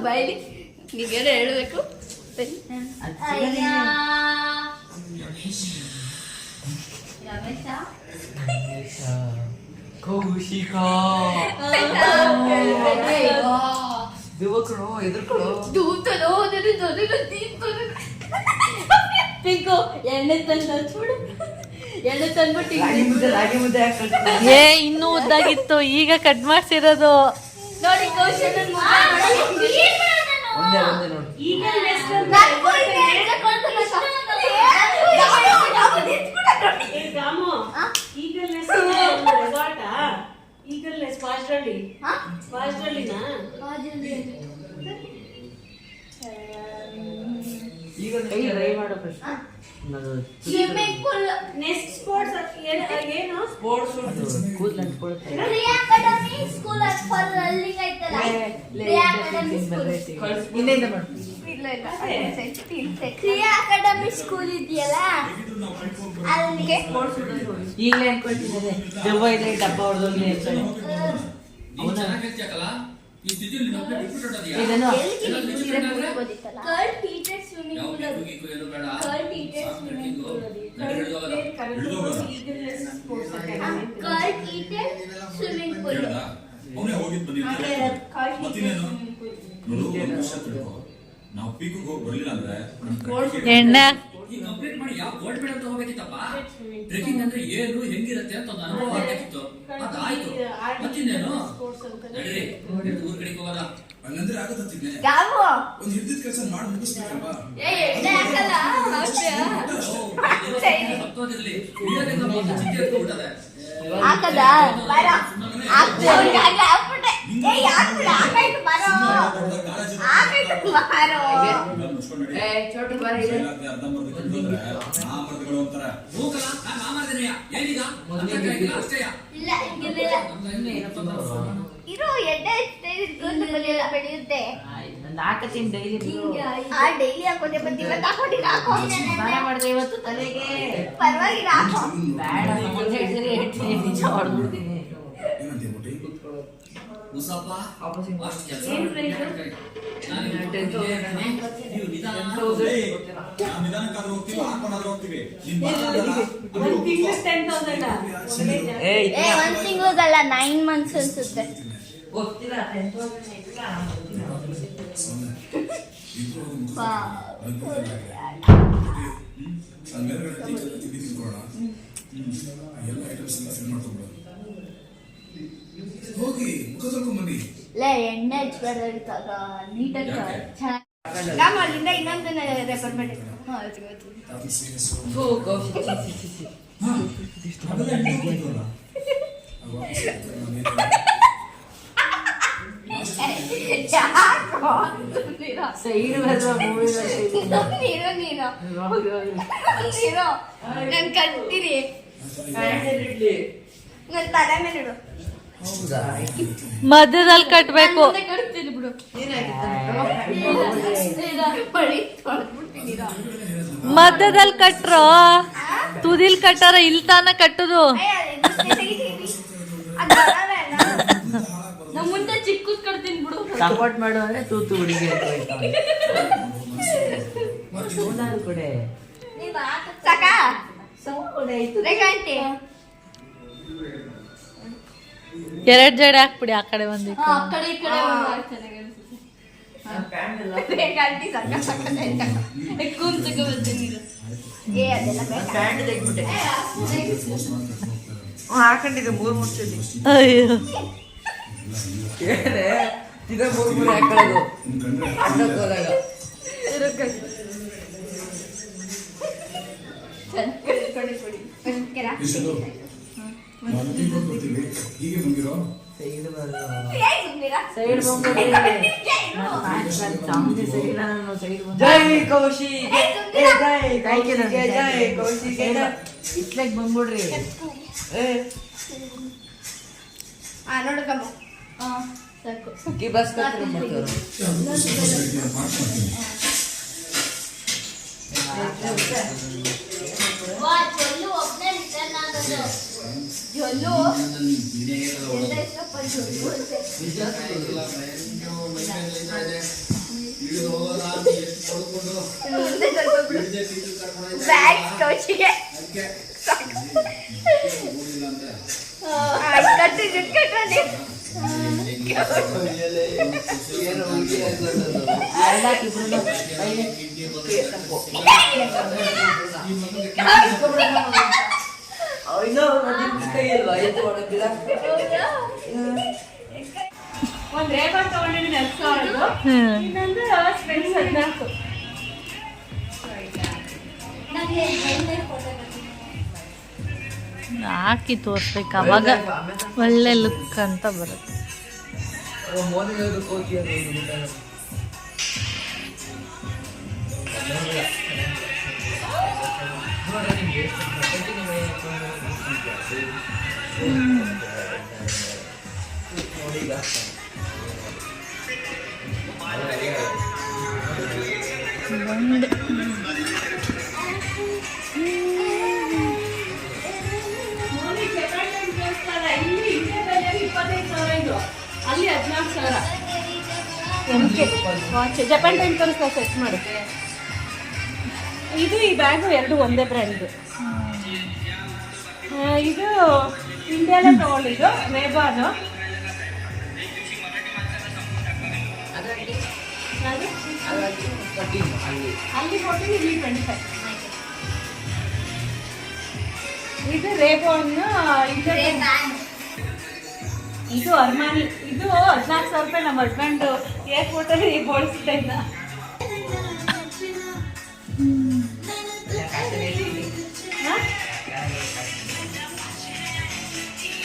ಬೈಲಿ ನೀವೇನು ಹೇಳಬೇಕು ಕೌಶಿಕಾ ಪಿಂಕು ಎಣ್ಣೆ ತಂದ చూడు ಎಣ್ಣೆ ತಂದ್ಬಿಟ್ಟು ಏ ಇನ್ನೂ ಉದ್ದಾಗಿತ್ತು ಈಗ ಕಟ್ ಮಾಡ್ಸಿರೋದು ನೋಡಿ Kaushal swimming pool next sports ಏನು ಸ್ಪೋರ್ಟ್ಸ್ ಕೂದಲನ್ನು ಕೊಡುತ್ತೆ ಕ್ರಿಯಾ ಅಕಾಡೆಮಿ ಸ್ಕೂಲ್ ಫಾರ್ ರನ್ನಿಂಗ್ ಐತಲ್ಲ ಕ್ರಿಯಾ ಅಕಾಡೆಮಿ ಸ್ಕೂಲ್ ಇನ್ನೇನು ಮಾಡು ಇಲ್ಲ ಕ್ರಿಯಾ ಅಕಾಡೆಮಿ ಸ್ಕೂಲ್ ಇದೆಯಲ್ಲ ಅಲ್ಲಿಗೆ ಸ್ಪೋರ್ಟ್ಸ್ ಈಗಲೇ ಅನ್ಕೊಳ್ತಿದ್ದಾರೆ ದುಬೈಲಿ ಡಬ್ಬ ಹೊಡೆದೋಗಿ ಇದನ್ನು curd heated swimming pool curd heated swimming pool curd heated swimming pool ಅವನೇ ಹೋಗಿದ್ದು ಬಂದಿದ್ದಾನೆ ನಾವು ಪೀಕಿಗೆ ಹೋಗಿ ಬರ್ಲಿಲ್ಲ ಅಂದ್ರೆ ಎಣ್ಣೆ ಕಂಪ್ಲೀಟ್ ಮಾಡಿ ಯಾವ ಗೋಲ್ಡ್ ಮೆಡಲ್ ತಗೋಬೇಕಿತ್ತಪ್ಪ. ಟ್ರೆಕಿಂಗ್ ಅಂದ್ರೆ ಏನು ಹೆಂಗಿರುತ್ತೆ ಅಂತ ಒಂದು ಅನುಭವ ಆಗ್ಬೇಕಿತ್ತು. ಅದಾಯ್ತು ಮತ್ತಿನ್ನೇನು ನಡೀರಿ ಊರ್ ಕಡೆಗೆ ಹೋಗೋಣ. ಹಂಗಂದ್ರೆ ಆಗತ್ತಿದ್ನೆ ಒಂದು ಹಿಡಿದ ಕೆಲಸ ಮಾಡಿ ಮುಗಿಸ್ಬೇಕಲ್ವಾ. ಸತ್ತೋದಿರ್ಲಿ ಇಡೋದ್ರಿಂದ ಒಂದು ಚಿಂತೆ ಇಟ್ಕೊಂಡ್ಬಿಟ್ಟದೆ. ಹಾಕದ ಬರ ಹಾಕ್ಬಿಟ್ಟೆ ಏ ಯಾಕೆ ಹಾಕಾಯ್ತು ಬರೋ ಹಾಕಾಯ್ತು ಬರೋ ಏ ಚೋಟು ಬರ ಇದೆ ಆಮರ್ದಗಳು ಅಂತಾರೆ ಹೋಗಲ್ಲ ನಾನು ಆಮರ್ದನೆಯ ಏನೀಗ ಅಷ್ಟೇಯ ಇಲ್ಲ ಹಿಂಗಿಲ್ಲ ಇರೋ ಎಡ್ಡೆ ಇಟ್ಕೊಂಡು ಬಲಿಯಲ್ಲ ಬೆಳೆಯುತ್ತೆ ನಾನು ಹಾಕತೀನಿ ಡೈಲಿ ಆ ಡೈಲಿ ಹಾಕೋದೆ ಬಂದು ಇವತ್ತು ಹಾಕೊಂಡಿಲ್ಲ ಹಾಕೋ ಸ್ನಾನ ಮಾಡಿದ್ರೆ ಇವತ್ತು ತಲೆಗೆ ಪರವಾಗಿಲ್ಲ ಹಾಕೋ ಬೇಡ ಮುಂದೆ ಹಿಡಿದ್ರೆ ಹೇಳ್ತೀನಿ ನಿಜ ಹೊಡ್ಬಿಡ್ತೀನಿ ಏನಂತ ಹೇಳ್ಬಿಟ್ಟು ಮುಸಪ್ಪ ಅಷ್ಟು ಕೆಲಸ ನೀವು ನಿಧಾನಕ್ಕಾದ್ರೂ ಹೋಗ್ತೀವಿ ಹಾಕೊಂಡಾದ್ರೂ ಹೋಗ್ತೀವಿ ಏ 1 ತಿಂಗಳಲ್ಲ 9 ಮಂತ್ಸ್ ಅನ್ಸುತ್ತೆ ಹೋಗ್ತೀರಾ 10th ಎಲ್ಲ ಐಟಮ್ಸ್ ಎಲ್ಲ ಫಿಲ್ ಮಾಡ್ಕೊಂಡು ಹೋಗಿ ಮುಖ ತೊಳ್ಕೊಂಡ್ ಬನ್ನಿ. ಲೇ ಎಣ್ಣೆ ಹಚ್ಬಾರ್ದಾಗ ನೀಟಾಗಿ ಚೆನ್ನಾಗಿ ಅಲ್ಲಿಂದ ಇನ್ನೊಂದು ರೆಫರ್ ಮಾಡಿ ಸೈಡ್ ನೀರು ನಾನು ಕಟ್ತೀನಿ ನನ್ನ ತಲೆ ಮೇಲೆ ಇಡು ಮಧ್ಯದಲ್ಲಿ ಕಟ್ಬೇಕು ಕಟ್ತೀನಿ ಬಿಡು ಮಧ್ಯದಲ್ಲಿ ಕಟ್ರೋ ತುದಿಲ್ ಕಟ್ಟಾರ ಇಲ್ಲಿ ತಾನ ಕಟ್ಟುದು ನಮ್ಮ ಮುಂದೆ ಚಿಕ್ಕದ್ ಕಟ್ತೀನಿ ಬಿಡು ಸಪೋರ್ಟ್ ಮಾಡು ಅಂದ್ರೆ ತೂತು ಹುಡುಗಿ ಕೊಡೆ ಸಾಕ ಎರಡ್ ಜಡೆ ಹಾಕ್ಬಿಡಿ ಆ ಕಡೆ ಒಂದು ಆ ಕಡೆ ಈ ಕಡೆ ಹಾಕೊಂಡಿದ್ದೆ 3 ಸತಿ ಅಯ್ಯೋ ಇದ 3 ಹಾಕೊಳ್ಳೋದು ಅಡ್ಡಕ್ಕೆ ಹೋದಾಗ ಹೀಗೆ ಬಂದಿರೋ ಸೈಡ್ ಜೈ ಕೌಶಿಕ್ ಜೈ ಕೌಶಿಕ್ ಇಟ್ಲಾಗ ಬಂದ್ಬಿಡ್ರಿ ನೋಡಕಮ್ಮ ಕಿ ಬಸ್ ಕತ್ರಿ ಜೊಲ್ಲು ಎಂತ ಇಷ್ಟಪ್ಪ ಜೊಲ್ಲು ಅಂತೆ. ಮುಂದೆ ಸ್ವಲ್ಪ ಬಿಡು. ಬ್ಯಾಗ್ ಕೌಚಿಗೆ ಕಟ್ಟಿ ಜುಟ್ಟು ಕಟ್ಟೋದಿ. ಒಂದ್ ರೇಬನ್ ತಗೊಂಡಿದ್ದೀನಿ 10,000, ಇನ್ನೊಂದು ಸ್ಪೆನ್ಸ್ 14. ನಂಗೆ ಒಳ್ಳೆ ಫೋಟೋ ಹಾಕಿ ತೋರ್ಸ್ಬೇಕು, ಅವಾಗ ಒಳ್ಳೆ ಲುಕ್ ಅಂತ ಬರುತ್ತೆ. ಇಲ್ಲಿ ಇಂಡಿಯಾದಲ್ಲಿ 25,000 ಇದು, ಅಲ್ಲಿ 14,000. ವಾಚ್ ಜಪಾನ್ ಟೈಮ್ ತೋರಿಸ್ತಾ ಸೆಟ್ ಮಾಡಿ. ಇದು ಈ ಬ್ಯಾಗು ಎರಡು ಒಂದೇ ಬ್ರ್ಯಾಂಡ್. ಇದು ಇಂಡಿಯಾಲೇ ತಗೊಂಡಿದ್ದು ರೇಬಾನು. ಅಲ್ಲಿ 14, ಇಲ್ಲಿ 25. ಇದು ರೇಬಾನ್ ಇದು ಅರ್ಮಾನಿ. ಇದು 14,000 ರೂಪಾಯಿ. ನಮ್ಮ ಹಸ್ಬೆಂಡ್ ಏರ್ಪೋರ್ಟಲ್ಲಿ ಬೋಳಿಸ್ತಾ ಇದ್ದ.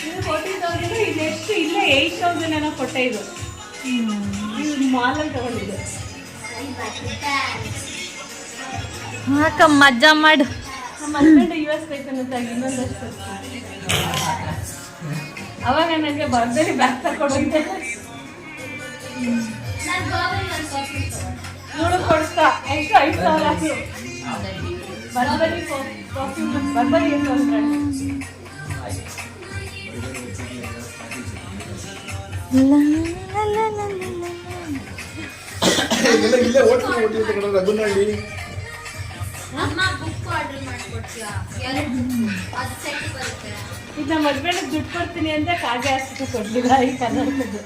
ಇದು 14,000. ಇದೆಷ್ಟು ಇಲ್ಲೇ 8,000 ಏನೋ ಕೊಟ್ಟೆ. ಇದು ಮಾಲಲ್ಲಿ ತಗೊಂಡಿದ್ದು. ಹಾಕ ಮಜಾ ಮಾಡು. ನಮ್ಮ ಹಸ್ಬೆಂಡ್ US ಬೇಕನ್ನತ್ತ ಇನ್ನೊಂದಷ್ಟು. ಅವಾಗ ನನಗೆ ಬರ್ಬೇಡಿ ಬ್ಯಾಗ್ ತಗೊಂಡಿದ್ದೆ. ಇವಳು ಕೊಡ್ತಾ ಎಷ್ಟು 5,000 ಹಾಕಿ ಬರ್ಬರಿ ಬರ್ಬರಿ ಎಷ್ಟು ಅಂದ್ರೆ ಇಲ್ಲೇ ಓಟ್ಲಿ ರಘುನಹಳ್ಳಿ. ಅಮ್ಮ ಬುಕ್ ಆರ್ಡರ್ ಮಾಡ್ಕೊಡ್ತೀಯಾ? ಅದು ಸೆಟ್ ಬರುತ್ತೆ. ಇದು ನಮ್ಮ ಹಸ್ಬೆಂಡ್ ದುಡ್ಡು ಕೊಡ್ತೀನಿ ಅಂತ ಕಾಗೆ ಅಷ್ಟು ಕೊಡ್ಲಿಲ್ಲ ಈ ಕನ್ನಡದ್ದು.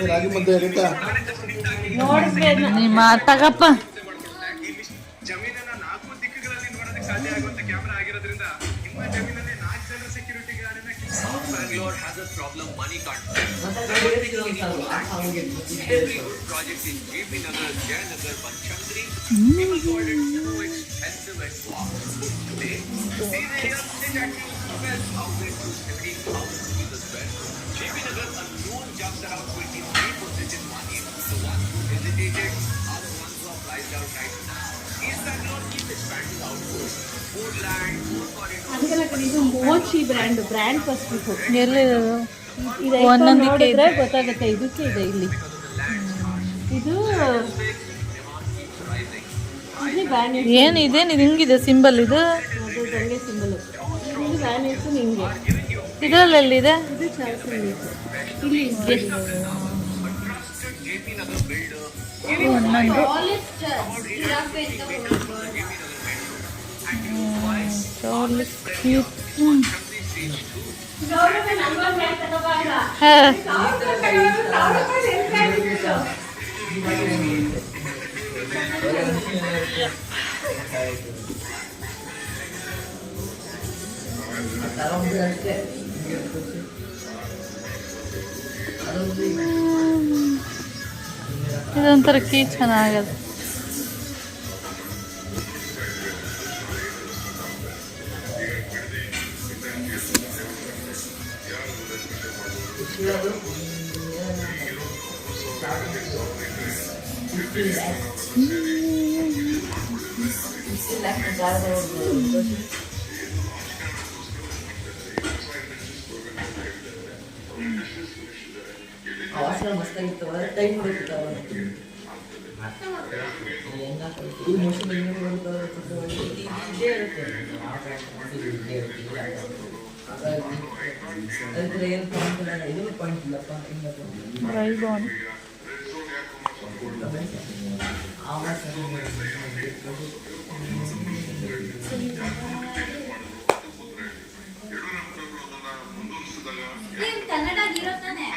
ರಾಗಿ ಮುದ್ದೆ ಆಗುತ್ತಾ? ನೋಡಿದ್ವಿ ನೀ ಮಾತಾಗಪ್ಪ. ಜಮೀನನ್ನ 4 ದಿಕ್ಕುಗಳಲ್ಲಿ ನೋಡೋದಕ್ಕೆ ಸಾಧ್ಯ ಆಗುವಂತ ಕ್ಯಾಮೆರಾ ಆಗಿರೋದ್ರಿಂದ ನಿಮ್ಮ ಜಮೀನಲ್ಲಿ 4 ಜನ ಸೆಕ್ಯೂರಿಟಿ ಗಾರ್ಡನ್ನ Bangalore has a problem money card. Every good project in JP Nagar, Jayanagar, Banchangri, people called it too expensive and fast. Today, these areas sit at 12,000 to 17,000 rupees a square. JP Nagar alone jumps around 23% in 1 year. The ones who hesitated are the ones who have priced out right now. East Bangalore keeps expanding outwards. More land, more corridors. ಅದಕ್ಕೆ ಇದು Mochi brand first ಇದು. ಎಲ್ಲಿರೋದು? ಇದು ಒಂದೊಂದಕ್ಕೆ ನೋಡಿದ್ರೆ ಗೊತ್ತಾಗುತ್ತೆ. ಇದಕ್ಕೆ ಇದೆ ಇಲ್ಲಿ. ಇದು ಬ್ಯಾನ್ ಏನು ಇದೇನು ಹಿಂಗಿದೆ ಸಿಂಬಲ್ ಇದು? ಅದು ಗಂಗೆ ಸಿಂಬಲ್. ಇದು ಬ್ಯಾನ್ ಇತ್ತು ನಿಂಗೆ. ಇದರಲ್ಲೆಲ್ಲಿದೆ? ಇದು ಚಾಲ್ತಿ ಇಲ್ಲಿ ಗೆಸ್ಟ್. ಒಂದೊಂದು ಇದೊಂಥರ ಕೀ ಚೆನ್ನಾಗದು. ವಾಸನೆ ಮಸ್ತಾಗಿರ್ತಾವ ಟೈಮ್ ಹೊಡಿತಾವ ಈ ಮೋಷನ್ ಇದೇ ಇರುತ್ತೆ ಅದಕ್ಕೆ ಏನು ಪಾಯಿಂಟ್ ಇಲ್ಲ ಇದು ಪಾಯಿಂಟ್ ಇಲ್ಲಪ್ಪ ಹಿಂಗಪ್ಪ ರೈಬೋನ್ ನೀವ್ ಕನ್ನಡ ಹೀರೋ ತಾನೆ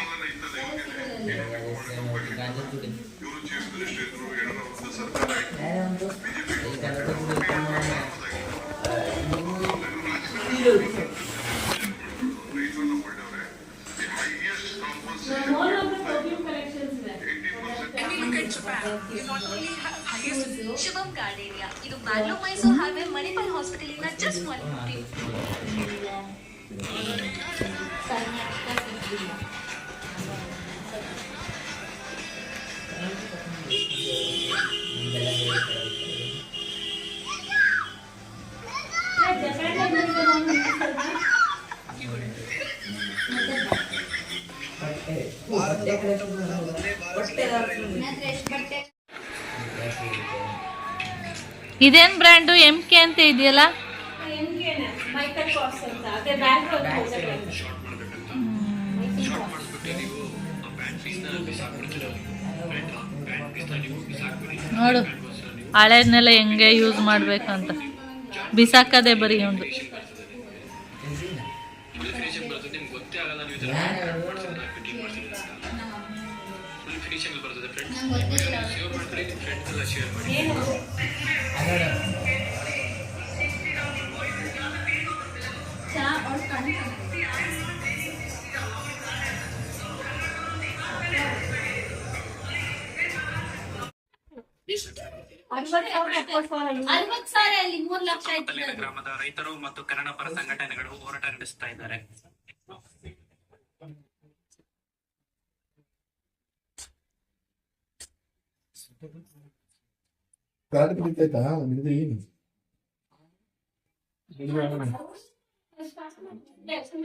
All of the perfume collections there. When we look at Japan, you not only have highest Shivam Gardenia, ಇದು ಬ್ಯಾಂಗ್ಳೂರ್ ಮೈಸೂರು ಹೈವೇ ಮಣಿಪಾಲ್ ಹಾಸ್ಪಿಟಲ್ ಇಂದ just 150. ಇದೇನ್ ಬ್ರ್ಯಾಂಡು MK ಅಂತ ಇದೆಯಲ್ಲ MKನೆ ಮೈಕಲ್ ಕಾಸ್ ಅಂತ ಅದೇ ಬ್ಯಾಂಗ್ಳೂರ್ ನೋಡು ಹಳೇದ್ನೆಲ್ಲ ಹೆಂಗೆ ಯೂಸ್ ಮಾಡ್ಬೇಕು ಅಂತ ಬಿಸಾಕದೆ ಬರೀ ಒಂದು ಅಲ್ಲಿ 3 ಲಕ್ಷ ತಲೆಯ ಗ್ರಾಮದ ರೈತರು ಮತ್ತು ಕನ್ನಡಪರ ಸಂಘಟನೆಗಳು ಹೋರಾಟ ನಡೆಸ್ತಾ ಇದ್ದಾರೆ. Yes.